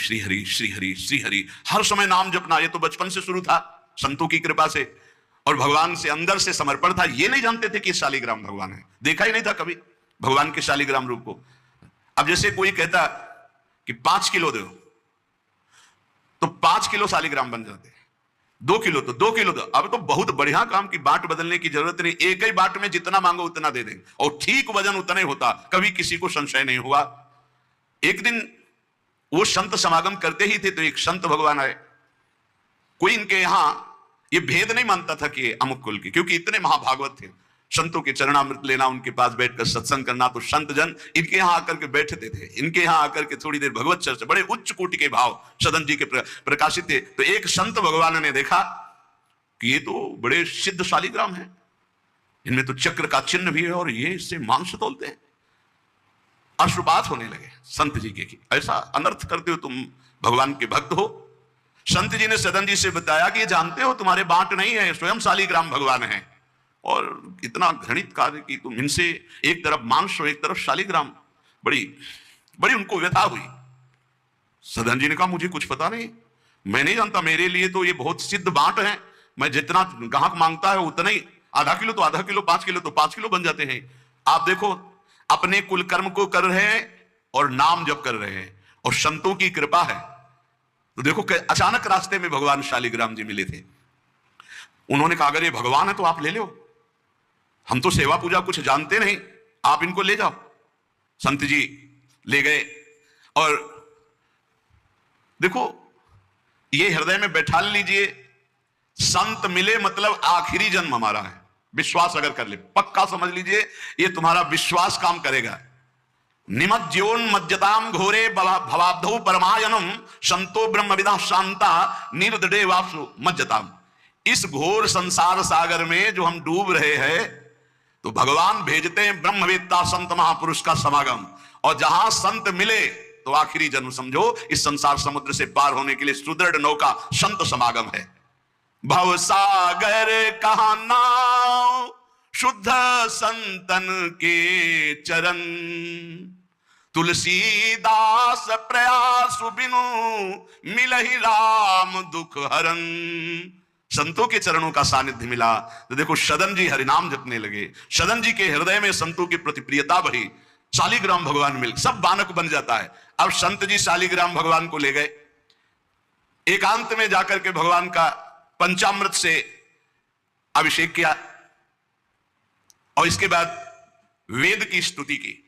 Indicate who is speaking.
Speaker 1: श्री हरि श्री हरि श्री हरि, हर समय नाम जपना। ये तो बचपन से शुरू था संतों की कृपा से, और भगवान से अंदर से समर्पण था। ये नहीं जानते थे कि शालिग्राम भगवान है, देखा ही नहीं था कभी भगवान के शालिग्राम रूप को। अब जैसे कोई कहता कि 5 किलो दो, तो 5 किलो शालिग्राम बन जाते, 2 किलो तो 2 किलो दो। अब तो बहुत बढ़िया काम की बाट बदलने की जरूरत नहीं, एक ही बाट में जितना मांगो उतना दे देंगे, और ठीक वजन उतना ही होता, कभी किसी को संशय नहीं हुआ। एक दिन वो संत समागम करते ही थे तो एक संत भगवान आए। कोई इनके यहां ये भेद नहीं मानता था कि अमुक कुल के, क्योंकि इतने महाभागवत थे। संतों के चरणामृत लेना, उनके पास बैठकर सत्संग करना, तो संत जन इनके यहां आकर के बैठते थे, इनके यहां आकर के थोड़ी देर भगवत चर्चा, बड़े उच्च कोटि के भाव सदन जी के प्रकाशित थे। तो एक संत भगवान ने देखा कि ये तो बड़े सिद्ध शालिग्राम हैं, इनमें तो चक्र का चिन्ह भी है, और ये इससे मांस तोलते हैं। अश्रुपात होने लगे संत जी के कि ऐसा अनर्थ करते हो तुम, भगवान के भक्त हो। संत जी ने सदन जी से बताया कि ये जानते हो तुम्हारे बांट नहीं है, स्वयं शालिग्राम भगवान है, और इतना घृणित कार्य कि तुम इनसे एक तरफ मांस और एक तरफ शालिग्राम। बड़ी बड़ी उनको व्यथा हुई। सदन जी ने कहा मुझे कुछ पता नहीं, मैं नहीं जानता, मेरे लिए तो ये बहुत सिद्ध बांट है, मैं जितना ग्राहक मांगता है उतना ही, आधा किलो तो आधा किलो, 5 किलो तो 5 किलो बन जाते हैं। आप देखो अपने कुल कर्म को कर रहे हैं और नाम जप कर रहे हैं, और संतों की कृपा है। तो देखो अचानक रास्ते में भगवान शालिग्राम जी मिले थे। उन्होंने कहा अगर ये भगवान है तो आप ले लो, हम तो सेवा पूजा कुछ जानते नहीं, आप इनको ले जाओ। संत जी ले गए, और देखो ये हृदय में बैठा लीजिए, संत मिले मतलब आखिरी जन्म हमारा है। विश्वास अगर कर ले, पक्का समझ लीजिए ये तुम्हारा विश्वास काम करेगा। निमज्जोन्मज्जताम घोरे भवाब्धौ परमायनम संतो ब्रह्मविदा शांता निर्दडे वासु मज्जताम। इस घोर संसार सागर में जो हम डूब रहे हैं, तो भगवान भेजते हैं ब्रह्मवेत्ता संत महापुरुष का समागम, और जहां संत मिले तो आखिरी जन्म समझो इस संसार समुद्र से पार होने के लिए सुदृढ़ नौका संत समागम है। भव सागर कहा नाव शुद्ध संतन के चरण, तुलसीदास प्रयास बिनु मिलहि राम दुख हरन। संतों के चरणों का सानिध्य मिला तो देखो सदन जी हरिनाम जपने लगे, सदन जी के हृदय में संतों की प्रति प्रियता बढ़ी, शालिग्राम भगवान मिल, सब बानक बन जाता है। अब संत जी शालिग्राम भगवान को ले गए, एकांत में जाकर के भगवान का पंचामृत से अभिषेक किया, और इसके बाद वेद की स्तुति की।